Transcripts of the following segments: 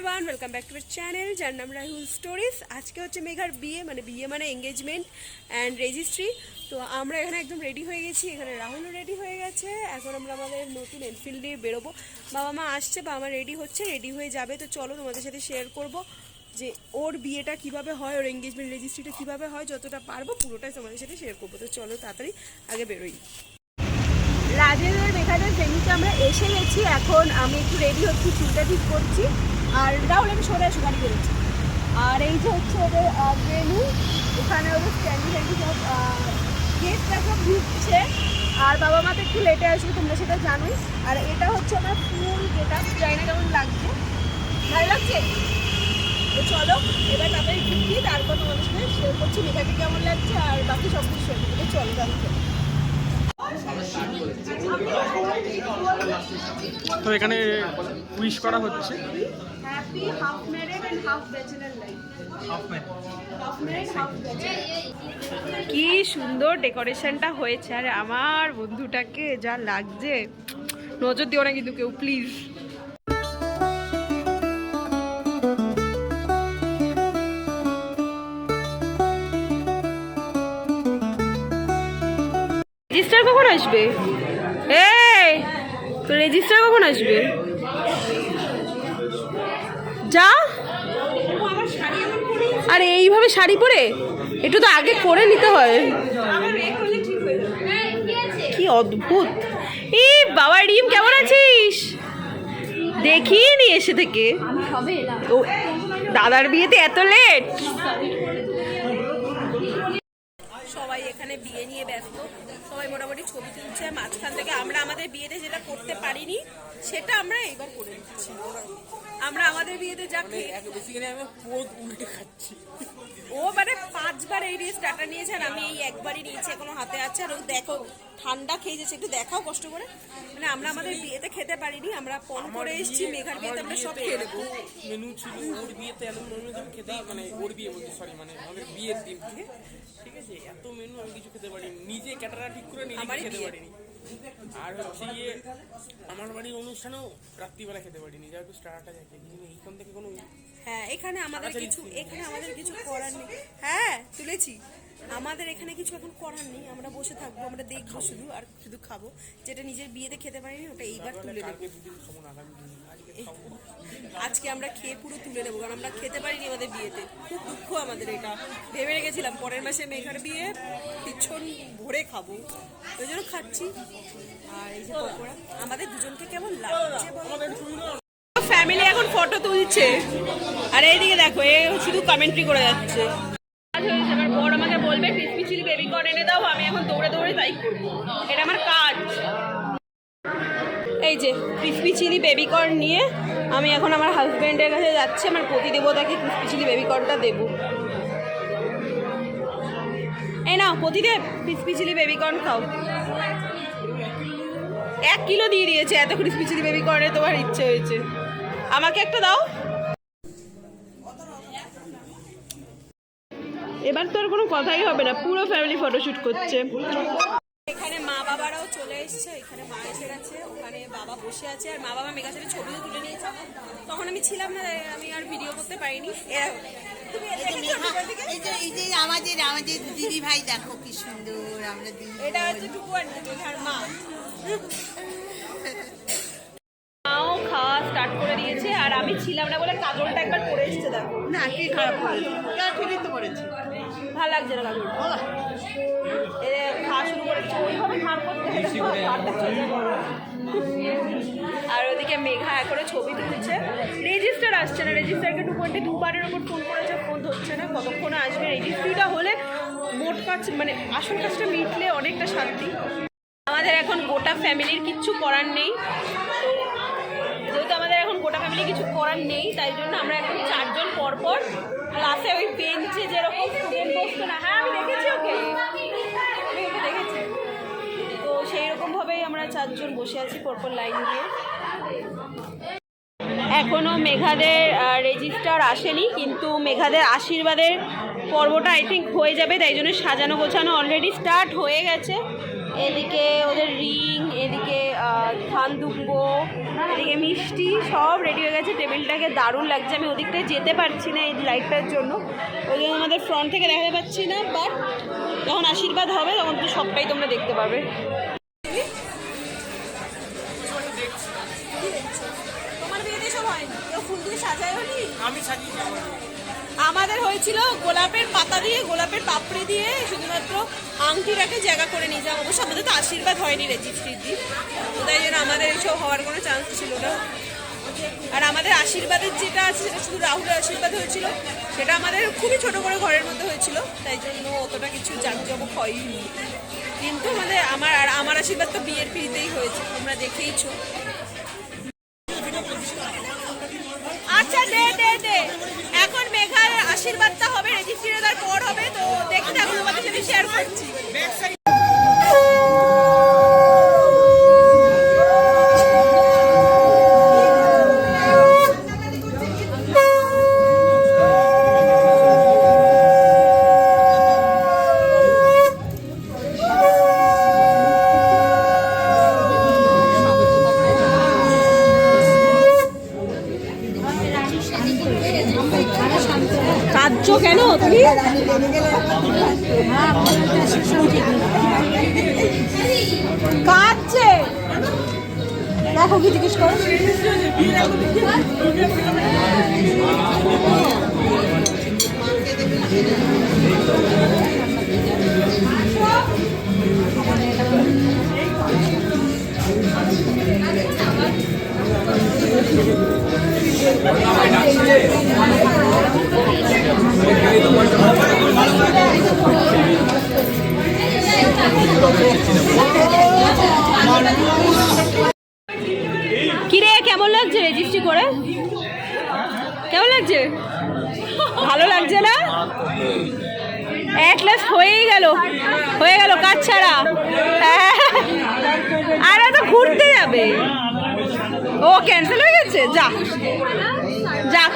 Everyone, welcome back to our channel, যার নাম Rahul stories. আজকে হচ্ছে মেঘার বিয়ে মানে এঙ্গেজমেন্ট অ্যান্ড রেজিস্ট্রি। তো আমরা এখানে একদম রেডি হয়ে গেছি, এখানে রাহুলও রেডি হয়ে গেছে। এখন আমরা আমাদের নতুন এনফিল্ড নিয়ে বেরোবো। বাবা মা আসছে, বাবা মা রেডি হচ্ছে, রেডি হয়ে যাবে। তো চলো তোমাদের সাথে শেয়ার করবো যে ওর বিয়েটা কিভাবে হয়, ওর এঙ্গেজমেন্ট রেজিস্ট্রিটা কিভাবে হয়, যতটা পারবো পুরোটাই তোমাদের সাথে শেয়ার করবো। তো চলো তাড়াতাড়ি আগে বেরোই। রাজেদের মেঘাদের ভেন্যুতে আমরা এসে গেছি। এখন আমি একটু রেডি হচ্ছি, চুলটা ঠিক করছি। আর রাহুল একটু সরে আসো, গাড়ি বেরোচ্ছি। আর এই যে হচ্ছে ওদের ভেন্যু, এখানে ওদের স্ট্যান্ডি সব গেটটা সব ঢুকছে। আর বাবা মা তো একটু লেটে আসবে, তোমরা সেটা জানোই। আর এটা হচ্ছে আমার ফুল গেট আপ, জানি না কেমন লাগছে, ভালো লাগছে। তো চলো এবার তাড়াতাড়ি ঢুকি, তারপর তোমাদের সাথে শেয়ার করছি মেঘাকে কেমন লাগছে আর বাকি সব কিছু শেয়ার করতে। চলো তাহলে। তো এখানে উইশ করা হচ্ছে happy half married and half bachelor life. কি সুন্দর ডেকোরেশনটা হয়েছে। আর আমার বন্ধুটাকে যা লাগছে, নজর দিও না কিন্তু কেউ প্লিজ। রেজিস্টার কখন আসবে? এই তো রেজিস্টার কখন আসবে? যা। আরে এইভাবে শাড়ি পরে একটু তো আগে করে নিতে হয়। কি অদ্ভুত। এই বাবা রিম, কেমন আছিস? দেখিনি এসে থেকে। ও দাদার বিয়েতে এত লেট। সবাই এখানে বিয়ে নিয়ে ব্যস্ত, সবাই মোটামুটি ছবি তুলছে। মাঝখান থেকে আমরা আমাদের বিয়েতে যেটা করতে পারিনি সেটা আমরা এইবার করে দিচ্ছি। আমরা আমাদের বিয়েতে যা উল্টে খাচ্ছি, ও মানে 5 বার এই রিস ডাটা নিয়েছে আর আমি এই একবারই নিয়েছি, এখনো হাতে আছে। আর ও দেখো ঠান্ডা খেয়ে যাচ্ছে, একটু দেখাও কষ্ট করে। মানে আমরা আমাদের বিয়েতে খেতে পারিনি, আমরা পণ করে এসেছি। মেঘার বিয়েতে আমরা সব খেয়ে নেবো। মেনু ছিল ওর বিয়েতে এত মেনু খেতে, মানে ওর বিয়ে বলতে সরি মানে আমাদের বিয়ের দিন থেকে, ঠিক আছে, এত মেনু আমি কিছু খেতে পারিনি, নিজে ক্যাটারা ঠিক করে নিজে খেতে পারিনি। আর হচ্ছে গিয়ে আমার বাড়ির অনুষ্ঠানেও রাত্রিবেলা খেতে পারিনি, যাই হোক স্টার্টটা যাচ্ছে এইখান থেকে কোনো। হ্যাঁ এখানে আমাদের কিছু করার নেই। হ্যাঁ তুলেছি, আমাদের এখানে কিছু এখন করার নেই। আমরা বসে থাকবো, আমরা দেখবো শুধু আর শুধু খাবো। যেটা নিজের বিয়েতে খেতে পারিনি ওটা এইবার তুলে নেবো। আজকে আমরা খেয়ে পুরো তুলে নেবো, কারণ আমরা খেতে পারিনি আমাদের বিয়েতে। খুব দুঃখ আমাদের, এটা ভেবে রেখেছিলাম পরের মাসে মেঘার বিয়ে পিছন ভরে খাবো, ওই জন্য খাচ্ছি। আর এই যে পকোড়া, আমাদের দুজনকে কেমন লাগছে ফ্যামিলি এখন ফটো তুলছে। আর এইদিকে দেখো, এ শুধু কমেন্ট্রি করে যাচ্ছে। এবার বড় আমাকে বলবে ক্রিসপি চিলি বেবি কর্ন এনে দাও, আমি এখন দৌড়ে দৌড়ে তাই করবো, এটা আমার কাজ। এই যে ক্রিসপি চিলি বেবি কর্ন নিয়ে আমি এখন আমার হাজব্যান্ডের কাছে যাচ্ছি। আমার প্রতিদেবতাকে ক্রিসপি চিলি বেবি কর্নটা দেবো। এই নাও Pratidev, crispy chilli baby corn খাও। 1 কিলো দিয়ে দিয়েছে, এত ক্রিসপি চিলি বেবি কর্নে তোমার ইচ্ছে হয়েছে। আমাকে একটা দাও। এবার তো আর কোনো কথাই হবে না, পুরো ফ্যামিলি ফটোশুট করছে। এখানে মা বাবারাও চলে এসছে, এখানে মা এসে গেছে, ওখানে বাবা বসে আছে। আর মা বাবা মেঘার সাথে ছবিও তুলে নিয়েছে। তখন আমি ছিলাম না, আমি আর ভিডিও করতে পারিনি। আমাদের দিদি ভাই দেখো কি সুন্দর। আমরা এটা হচ্ছে টুকু আর মেঘার মা। মাও খাওয়া স্টার্ট করে দিয়েছে, আর আমি ছিলাম না বলে কাজলটা একবার পরে এসছে। দেখো না, কি খারাপ করেছে, ঠিকই তো করেছে, ভালো লাগছে না কাজল। খাওয়া শুরু করেছে, ওইভাবে খাওয়া করতে। আর ওদিকে মেঘা এখনো ছবি তুলছে। রেজিস্টার আসছে না, রেজিস্টারকে 2.2 ওপর ফোন করেছে, ফোন ধরছে না। কতক্ষণে আসবে? রেজিস্ট্রিটা হলে মোট কাজ মানে আসল কাজটা মিটলে অনেকটা শান্তি। আমাদের এখন গোটা ফ্যামিলির কিচ্ছু করার নেই। তো যেহেতু আমাদের এখন গোটা ফ্যামিলি কিছু করার নেই, তাই জন্য আমরা এখন 4 জন পরপর ক্লাসে ওই বেঞ্চে যেরকম স্টুডেন্ট বসতো না। হ্যাঁ আমি দেখেছি, ওকে দেখেছি। তো সেই রকমভাবেই আমরা 4 জন বসে আছি পরপর লাইন দিয়ে। এখনও মেঘাদের রেজিস্টার আসেনি, কিন্তু মেঘাদের আশীর্বাদের পর্বটা আই থিঙ্ক হয়ে যাবে, তাই জন্য সাজানো গোছানো অলরেডি স্টার্ট হয়ে গেছে। এদিকে ওদের রিং, এদিকে ধান দুব্বো, এদিকে মিষ্টি সব রেডি হয়ে গেছে। টেবিলটাকে দারুণ লাগছে। আমি ওদিকটায় যেতে পারছি না এই লাইটটার জন্য, ওই জন্য আমাদের ফ্রন্ট থেকে দেখাতে পাচ্ছি না, বাট যখন আশীর্বাদ হবে তখন তো সবটাই তোমরা দেখতে পাবে। তোমার বিয়েতে সব হয়নি, কেউ ফুল দিয়ে সাজায় হয়নি? আমি সাজিয়েছি। আমাদের হয়েছিল গোলাপের পাতা দিয়ে, গোলাপের পাপড়ি দিয়ে শুধুমাত্র আংটিটাকে জায়গা করে নিয়ে যাওয়া। অবশ্য আমাদের তো আশীর্বাদ হয়নি রেজিস্ট্রির দিন, তো তাই জন্য আমাদের এসব হওয়ার কোনো চান্স ছিল না। আর আমাদের আশীর্বাদের যেটা আছে সেটা শুধু রাহুলের আশীর্বাদ হয়েছিল, সেটা আমাদের খুবই ছোট করে ঘরের মধ্যে হয়েছিল, তাই জন্য অতটা কিছু জাঁকজমক হয়নি। কিন্তু আমার আশীর্বাদ তো বিয়ের পিড়িতেই হয়েছে, তোমরা দেখেইছো। আচ্ছা দে দে দে, এখন মেঘার আশীর্বাদটা হবে, রেজিস্ট্রির পর হবে, তো দেখতে থাকো, তোমাদের সাথে শেয়ার করছি। কাঁদছো কেন তুমি? কাঁদছে, দেখো কি জিজ্ঞেস করো। কিরে কেমন লাগছে রেজিস্ট্রি করে? কেমন লাগছে? ভালো লাগছে না? অ্যাটলাস্ট হয়ে গেল কাজ ছাড়া। আর তো ঘুরতে যাবে, ও ক্যান্সেল হয়ে গেছে। যাক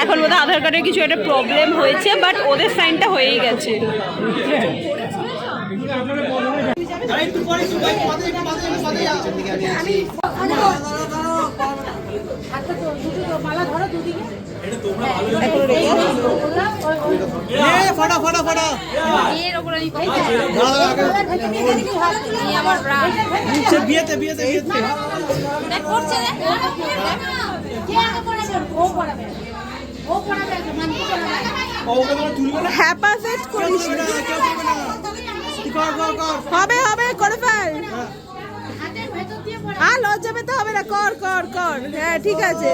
এখন বোধহয় আধার কার্ডের কিছু একটা প্রবলেম হয়েছে, বাট ওদের সাইনটা হয়েই গেছে। হবে করে ফেল। আর লজ্জা পেতে হবে না, কর। হ্যাঁ ঠিক আছে।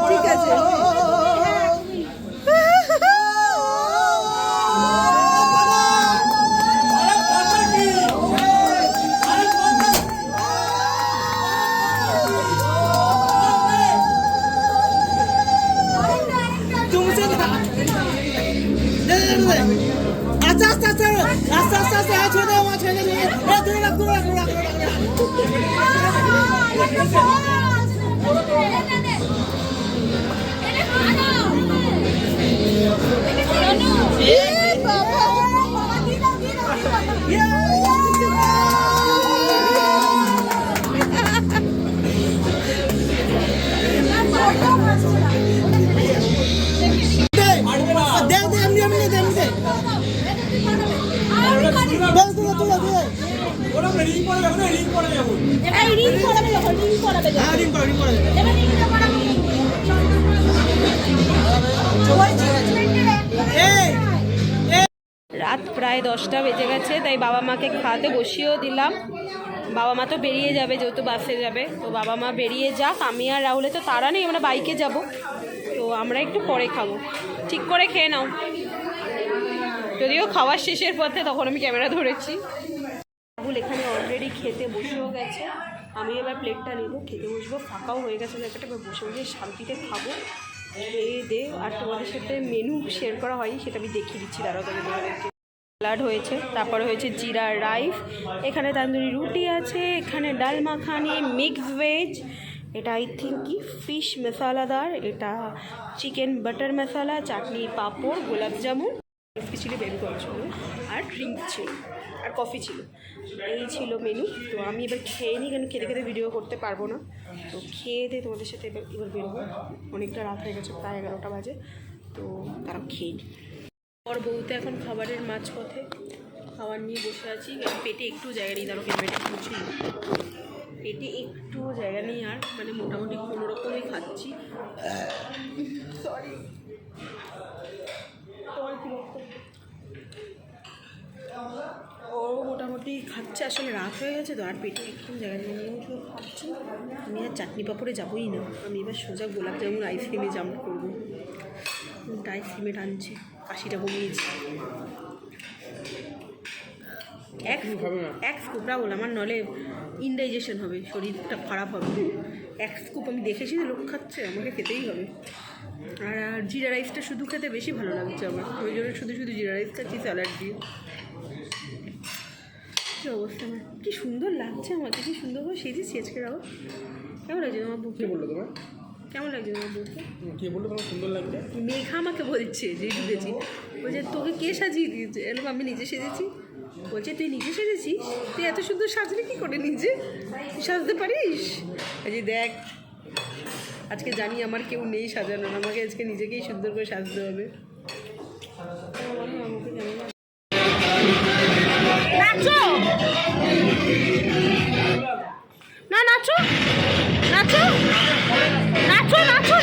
রাত প্রায় 10টা বেজে গেছে, তাই বাবা মাকে খাওয়াতে বসিয়েও দিলাম। বাবা মা তো বেরিয়ে যাবে, যেহেতু বাসে যাবে, তো বাবা মা বেরিয়ে যাক। আমি আর রাহুলে তো তারা নেই, আমরা বাইকে যাব, তো আমরা একটু পরে খাবো। ঠিক করে খেয়ে নাও। যদিও খাওয়ার শেষের পথে তখন আমি ক্যামেরা ধরেছি। রাহুল এখানে অলরেডি খেতে বসেও গেছে, আমি এবার প্লেটটা নেবো, খেতে বসবো। ফাঁকাও হয়ে গেছে জায়গাটা, এবার বসে শান্তিতে খাবো। খেয়ে দে আর তোমাদের সাথে মেনু শেয়ার করা হয়নি, সেটা আমি দেখিয়ে দিচ্ছি। দাঁড়াও তোমাদেরকে। স্যালাড হয়েছে, তারপরে হয়েছে জিরা রাইস, এখানে তান্দুরি রুটি আছে, এখানে ডাল মাখানি, মিক্স ভেজ, এটা আই থিঙ্ক কি ফিশ মশালাদার, এটা চিকেন বাটার মশালা, চাটনি, পাঁপড়, গোলাপ জামুন, মিষ্টি ছিল, বেবিকর্ন ছিল, আর ড্রিঙ্ক ছিল, আর কফি ছিল। এই ছিল মেনু। তো আমি এবার খেয়ে নিই, কারণ খেতে খেতে ভিডিও করতে পারবো না। তো খেয়ে দিয়ে তোমাদের সাথে এবার বেরোবো। অনেকটা রাত হয়ে গেছে, প্রায় 11টা বাজে। তো তারা খেয়ে নিই। ওর বউতে এখন খাবারের মাঝপথে খাবার নিয়ে বসে আছি। পেটে একটু জায়গা নেই, তারও পেটে খুঁজছি, পেটে একটু জায়গা নেই আর, মানে মোটামুটি কোনো রকমই খাচ্ছি। সরি, ও মোটামুটি খাচ্ছে। আসলে রাত হয়ে গেছে তো, আর পেটে একটু জায়গা নেই, শুধু খাচ্ছি। আমি আর চাটনি পাপড়ে যাবোই না, আমি এবার সোজা গোলাপ জামুন আইসক্রিমে জাম্প করবো। আইসক্রিমে টানছে, কাশিটা কমিয়েছি। এক স্কুপ রাহুল, আমার নলে ইনডাইজেশন হবে, শরীরটা খারাপ হবে। এক স্কুপ আমি দেখেছি যে লোক খাচ্ছে, আমাকে খেতেই হবে। আর জিরা রাইসটা শুধু খেতে বেশি ভালো লাগছে আমার, ওই জন্য শুধু শুধু জিরা রাইস খাচ্ছি স্যালাড দিয়ে। কী অবস্থা আমার, কী সুন্দর লাগছে আমাকে, কী সুন্দর করে সেজেছি আজকে রাহুল। কেমন লাগছে তোমার বুকে? বললো তোমার কেমন লাগছে তোমার বুকে? কে বললো তোমার সুন্দর লাগছে? মেঘা আমাকে বলছে যে ঢুকেছি, বলছে তোকে কে সাজিয়ে দিয়েছে? এরকম আমি নিজে সেজেছি। বলছে তুই নিজে সেজেছিস? তুই এত সুন্দর সাজলি কী করে নিজে? তুই সাজতে পারিস? যে দেখ, আজকে জানি আমার কেউ নেই সাজানোর, আমাকে আজকে নিজেকেই সুন্দর করে সাজতে হবে। নাচো না, নাচো নাচো নাচো নাচো